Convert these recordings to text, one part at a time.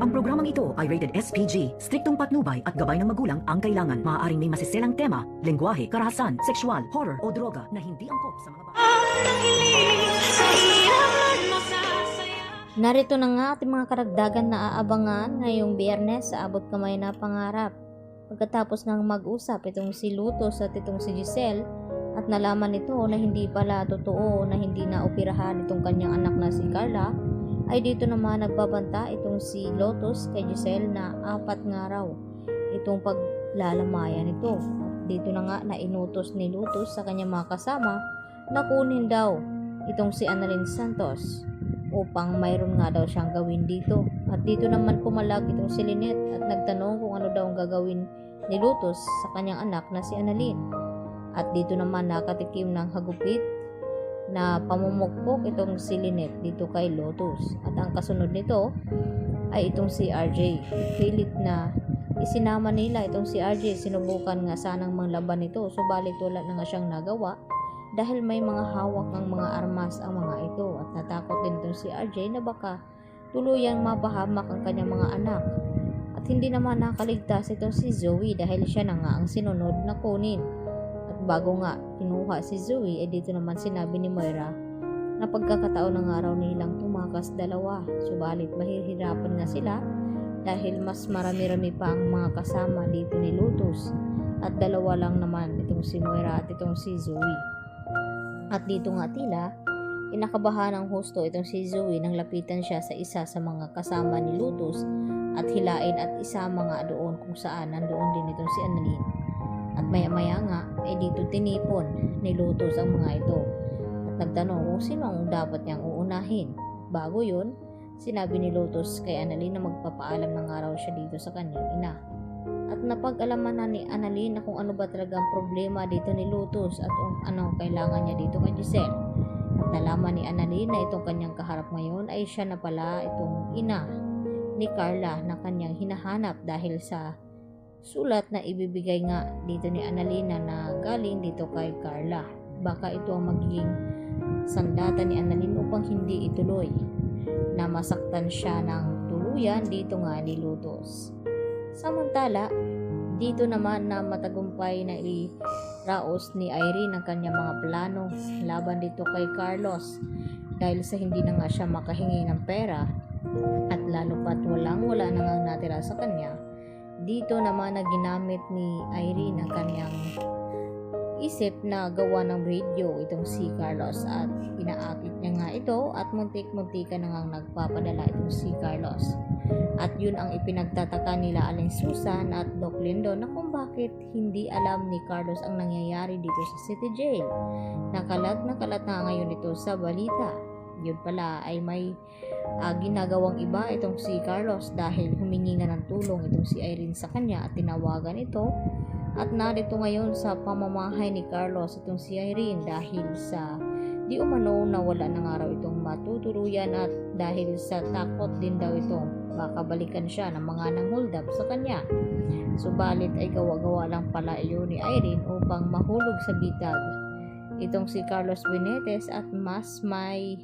Ang programang ito ay rated SPG. Striktong patnubay at gabay ng magulang ang kailangan. Maaaring may masiselang tema, lengguwahe, karahasan, sexual, horror o droga na hindi angkop sa mga bata. Narito na nga ating mga karagdagan na aabangan ngayong Biyernes sa Abot Kamay na Pangarap. Pagkatapos ng mag-usap itong si Lutos at itong si Giselle at nalaman nito na hindi pala totoo na hindi na operahan itong kanyang anak na si Carla, ay dito naman nagbabanta itong si Lotus kay Giselle na 4 nga raw itong paglalamayan nito. At dito na nga na inutos ni Lotus sa kanyang mga kasama na kunin daw itong si Annalyn Santos upang mayroon nga daw siyang gawin dito. At dito naman pumalag itong si Lynette at nagtanong kung ano daw ang gagawin ni Lotus sa kanyang anak na si Annalyn. At dito naman nakatikim ng hagupit na pamumukpok itong si Lynette dito kay Lotus. At ang kasunod nito ay itong si RJ. Pilit na isinama nila itong si RJ. Sinubukan nga sanang manglaban ito, subalit wala na nga siyang nagawa dahil may mga hawak ng mga armas ang mga ito. At natakot din itong si RJ na baka tuluyang mapahamak ang kanyang mga anak. At hindi naman nakaligtas itong si Zoe dahil siya na nga ang sinunod na kunin. Bago nga kinuha si Zoe, dito naman sinabi ni Moira na pagkakataon ng araw nilang tumakas dalawa. Subalit mahihirapan nga sila dahil mas marami-rami pa ang mga kasama dito ni Lotus. At dalawa lang naman itong si Moira at itong si Zoe. At dito nga tila, inakabahan ng husto itong si Zoe nang lapitan siya sa isa sa mga kasama ni Lotus at hilain at isama nga doon kung saan nandoon din itong si Annalyn. At maya-maya nga ay dito tinipon ni Lotus ang mga ito at nagtanong kung sino ang dapat niyang uunahin. Bago yun, sinabi ni Lotus kay Annalyn na magpapaalam ng araw siya dito sa kanyang ina. At napag-alaman na ni Annalyn na kung ano ba talaga ang problema dito ni Lotus at ano kailangan niya dito kay Giselle. At nalaman ni Annalyn na itong kanyang kaharap ngayon ay siya na pala itong ina ni Carla na kanyang hinahanap dahil sa sulat na ibibigay nga dito ni Annalyn na galing dito kay Carla. Baka ito ang magiging sandata ni Annalyn upang hindi ituloy na masaktan siya ng tuluyan dito nga ni Lotus. Samantala, dito naman na matagumpay na iraos ni Irene ang kanyang mga plano laban dito kay Carlos dahil sa hindi na nga siya makahingi ng pera at lalo pat wala na nga natira sa kanya. Dito naman na ginamit ni Irene ang kanyang isip na gawa ng radio itong si Carlos at inaakit niya nga ito at muntik-muntika na nga nagpapadala itong si Carlos. At yun ang ipinagtataka nila Aling Susan at Doc Lindo na kung bakit hindi alam ni Carlos ang nangyayari dito sa City Jail. Nakalat na ngayon ito sa balita. Yun pala ay may ginagawang iba itong si Carlos dahil humingi nga ng tulong itong si Irene sa kanya at tinawagan ito. At narito ngayon sa pamamahay ni Carlos itong si Irene dahil sa di umano na wala na nga raw itong matutuluyan at dahil sa takot din daw ito baka balikan siya ng mga nang-hold up sa kanya. Subalit ay gawa-gawa lang pala iyon ni Irene upang mahulog sa bitag itong si Carlos Benitez at mas may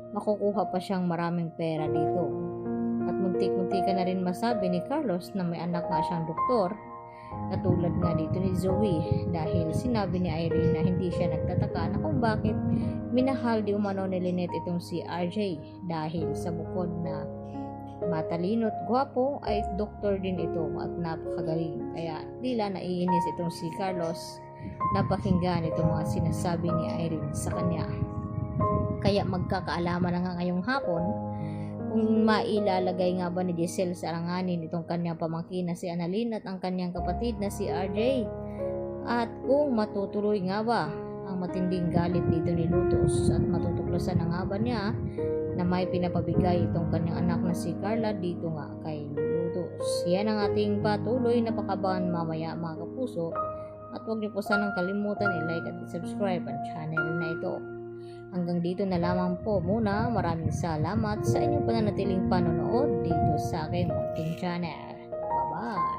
makukuha pa siyang maraming pera dito. At muntik-muntika na rin masabi ni Carlos na may anak nga siyang doktor katulad nga dito ni Zoe dahil sinabi ni Irene na hindi siya nagtataka na kung bakit minahal di umano ni Lynette itong si RJ dahil sa bukod na matalino at gwapo ay doktor din ito at napakagaling. Kaya tila naiinis itong si Carlos na pakinggan itong mga sinasabi ni Irene sa kanya. Kaya magkakaalaman na nga ngayong hapon kung mailalagay nga ba ni Giselle sa alanganin itong kanyang pamangkin na si Annalyn at ang kanyang kapatid na si RJ. At kung matutuloy nga ba ang matinding galit dito ni Lotus at matutuklasan na nga ba niya na may pinapabigay itong kanyang anak na si Carla dito nga kay Lotus. Yan ang ating patuloy na pakabahan mamaya mga kapuso. At huwag niyo po sanang kalimutan i-like at i-subscribe ang channel na ito. Hanggang dito na lamang po muna. Maraming salamat sa inyong pananatiling panonood dito sa aking munting channel. Bye-bye!